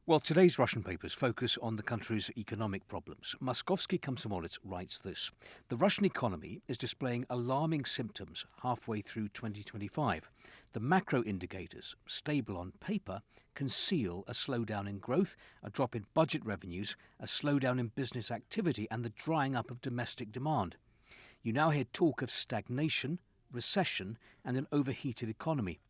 Well, today's Russian papers focus on the country's economic problems. Moskovsky Komsomolets writes this: the Russian economy is displaying alarming symptoms halfway through 2025. The macro indicators, stable on paper, conceal a slowdown in growth, a drop in budget revenues, a slowdown in business activity, and the drying up of domestic demand. You now hear talk of stagnation, recession, and an overheated economy.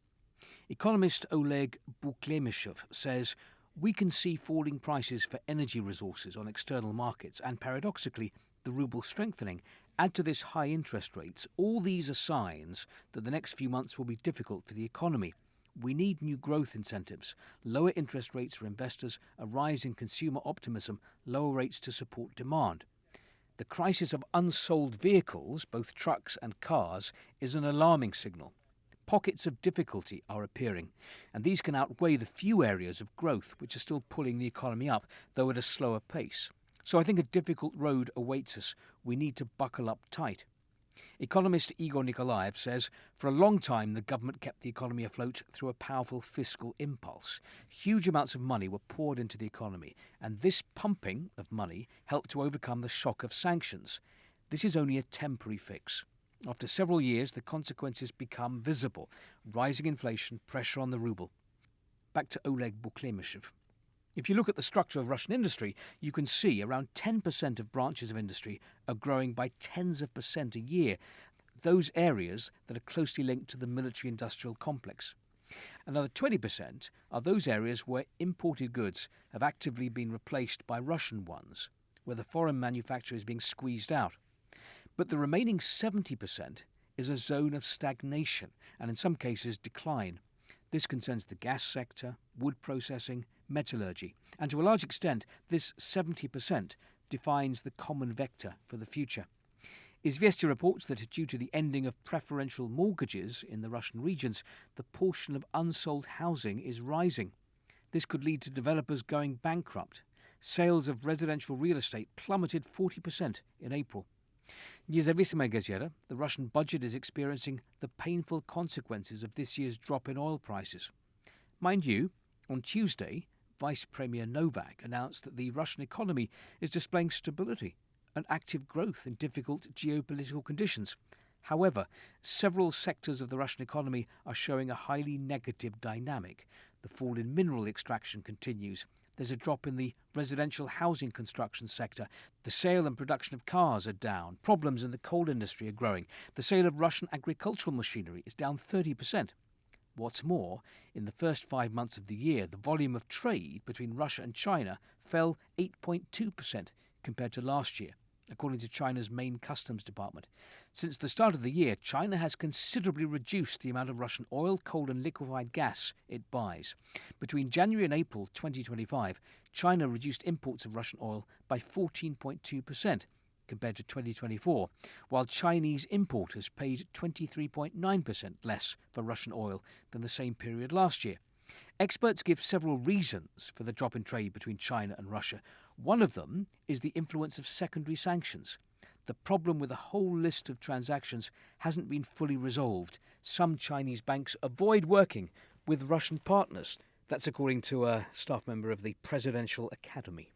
Economist Oleg Buklemishev says we can see falling prices for energy resources on external markets and, paradoxically, the ruble strengthening. Add to this high interest rates. All these are signs that the next few months will be difficult for the economy. We need new growth incentives, lower interest rates for investors, a rise in consumer optimism, lower rates to support demand. The crisis of unsold vehicles, both trucks and cars, is an alarming signal. Pockets of difficulty are appearing, and these can outweigh the few areas of growth which are still pulling the economy up, though at a slower pace. So I think a difficult road awaits us. We need to buckle up tight. Economist Igor Nikolaev says for a long time the government kept the economy afloat through a powerful fiscal impulse. Huge amounts of money were poured into the economy, and this pumping of money helped to overcome the shock of sanctions. This is only a temporary fix. After several years, the consequences become visible: rising inflation, pressure on the ruble. Back to Oleg Buklemishev. If you look at the structure of Russian industry, you can see around 10% of branches of industry are growing by tens of percent a year, those areas that are closely linked to the military-industrial complex. Another 20% are those areas where imported goods have actively been replaced by Russian ones, where the foreign manufacturer is being squeezed out. But the remaining 70% is a zone of stagnation and in some cases decline. This concerns the gas sector, wood processing, metallurgy, and to a large extent this 70% defines the common vector for the future. Izvestia reports that due to the ending of preferential mortgages in the Russian regions, the portion of unsold housing is rising. This could lead to developers going bankrupt. Sales of residential real estate plummeted 40% in April. Nezavismaya Gazeta, the Russian budget is experiencing the painful consequences of this year's drop in oil prices. Mind you, on Tuesday, Vice Premier Novak announced that the Russian economy is displaying stability and active growth in difficult geopolitical conditions. However, several sectors of the Russian economy are showing a highly negative dynamic. The fall in mineral extraction continues. There's a drop in the residential housing construction sector. The sale and production of cars are down. Problems in the coal industry are growing. The sale of Russian agricultural machinery is down 30%. What's more, in the first 5 months of the year, the volume of trade between Russia and China fell 8.2% compared to last year, according to China's main customs department. Since the start of the year, China has considerably reduced the amount of Russian oil, coal and liquefied gas it buys. Between January and April 2025, China reduced imports of Russian oil by 14.2% compared to 2024, while Chinese importers paid 23.9% less for Russian oil than the same period last year. Experts give several reasons for the drop in trade between China and Russia. One of them is the influence of secondary sanctions. The problem with a whole list of transactions hasn't been fully resolved. Some Chinese banks avoid working with Russian partners. That's according to a staff member of the Presidential Academy.